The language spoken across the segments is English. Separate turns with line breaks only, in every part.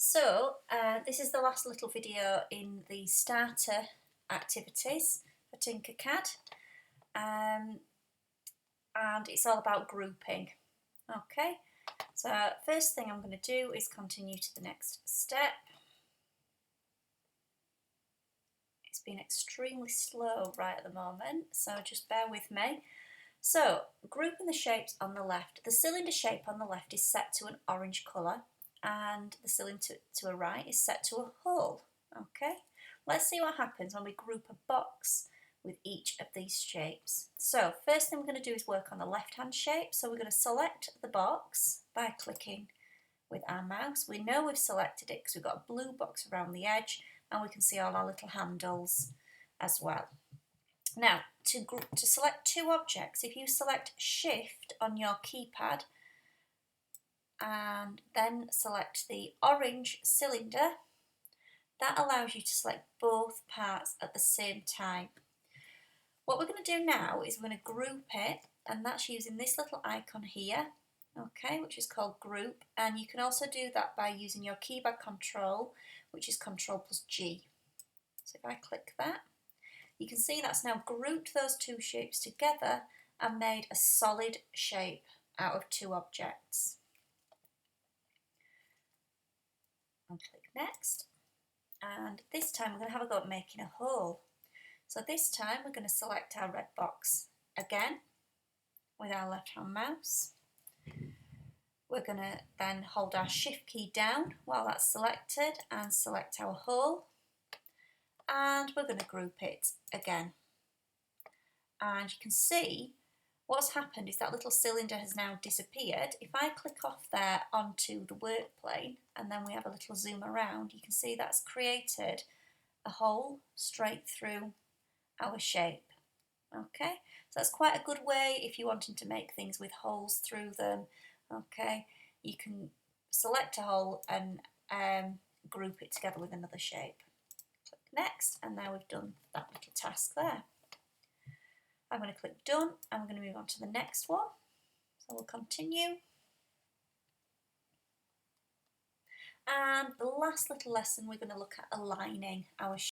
This is the last little video in the starter activities for Tinkercad, and it's all about grouping. Okay, so first thing I'm going to do is continue to the next step. It's been extremely slow right at the moment, so just bear with me. So, grouping the shapes on the left. The cylinder shape on the left is set to an orange colour, and the cylinder to a right is set to a hole. Okay, let's see what happens when we group a box with each of these shapes. So first thing we're going to do is work on the left hand shape. So we're going to select the box by clicking with our mouse. We know we've selected it because we've got a blue box around the edge, and we can see all our little handles as well. Now, to select two objects, if you select Shift on your keypad and then select the orange cylinder, that allows you to select both parts at the same time. What we're going to do now is we're going to group it, and that's using this little icon here, okay, which is called Group, and you can also do that by using your keyboard control, which is Control+G. So if I click that, you can see that's now grouped those two shapes together and made a solid shape out of two objects. And click Next, and this time we're going to have a go at making a hole. So this time we're going to select our red box again with our left hand mouse. We're going to then hold our Shift key down while that's selected and select our hole, and we're going to group it again. And you can see what's happened is that little cylinder has now disappeared. If I click off there onto the work plane and then we have a little zoom around, you can see that's created a hole straight through our shape. Okay, so that's quite a good way if you're wanting to make things with holes through them. Okay, you can select a hole and group it together with another shape. Click Next, and now we've done that little task there. I'm going to click Done, and we're going to move on to the next one. So we'll continue. And the last little lesson, we're going to look at aligning our shapes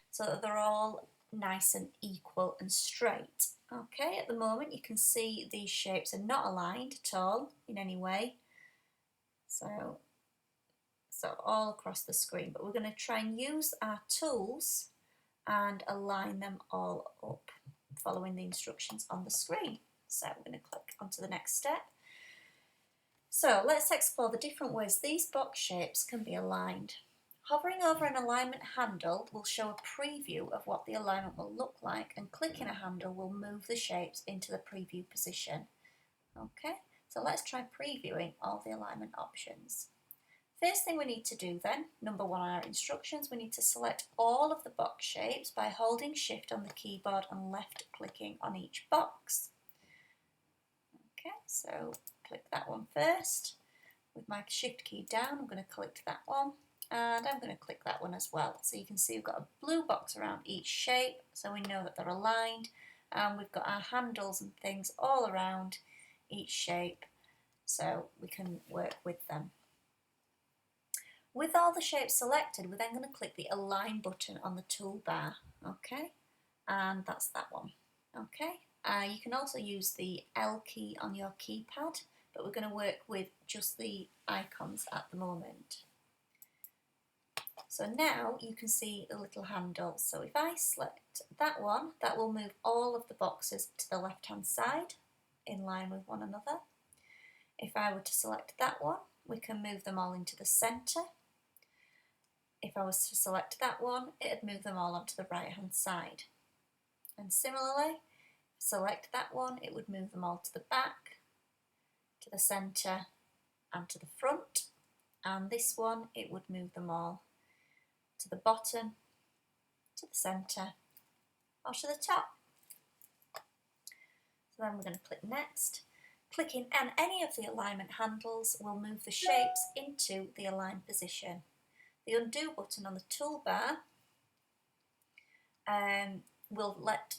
so that they're all nice and equal and straight. Okay, at the moment you can see these shapes are not aligned at all in any way. So all across the screen, but we're going to try and use our tools and align them all up following the instructions on the screen. So we're going to click onto the next step. So let's explore the different ways these box shapes can be aligned. Hovering over an alignment handle will show a preview of what the alignment will look like, and clicking a handle will move the shapes into the preview position. Okay, so let's try previewing all the alignment options. First thing we need to do then, number one on our instructions, we need to select all of the box shapes by holding Shift on the keyboard and left clicking on each box. Okay, so click that one first. With my Shift key down, I'm going to click that one, and I'm going to click that one as well. So you can see we've got a blue box around each shape, so we know that they're aligned, and we've got our handles and things all around each shape, so we can work with them. With all the shapes selected, we're then going to click the Align button on the toolbar, okay, and that's that one, okay. You can also use the L key on your keypad, but we're going to work with just the icons at the moment. So now you can see the little handles. So if I select that one, that will move all of the boxes to the left hand side in line with one another. If I were to select that one, we can move them all into the centre. If I was to select that one, it would move them all onto the right hand side. And similarly, select that one, it would move them all to the back, to the centre and to the front. And this one, it would move them all to the bottom, to the centre or to the top. So then we're going to click Next. Clicking on any of the alignment handles will move the shapes into the aligned position. The Undo button on the toolbar will let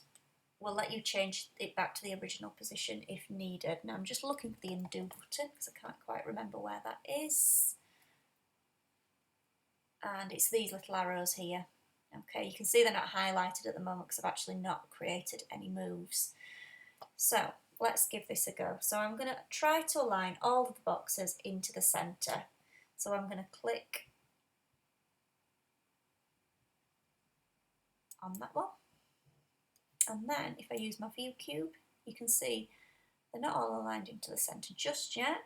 will let you change it back to the original position if needed. Now I'm just looking for the undo button because I can't quite remember where that is. And it's these little arrows here. Okay, you can see they're not highlighted at the moment because I've actually not created any moves. So let's give this a go. So I'm going to try to align all of the boxes into the centre. So I'm going to click on that one. And then if I use my view cube, you can see they're not all aligned into the centre just yet.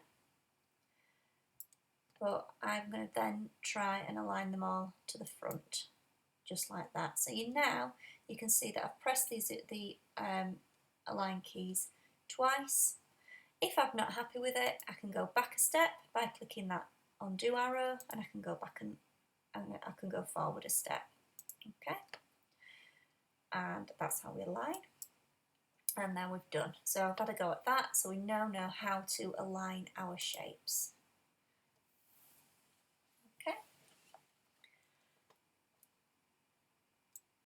But I'm going to then try and align them all to the front, just like that. So you can see that I've pressed the align keys twice. If I'm not happy with it, I can go back a step by clicking that undo arrow, and I can go back and I can go forward a step. Okay, and that's how we align. And then we've done. So I've had a go at that, so we now know how to align our shapes.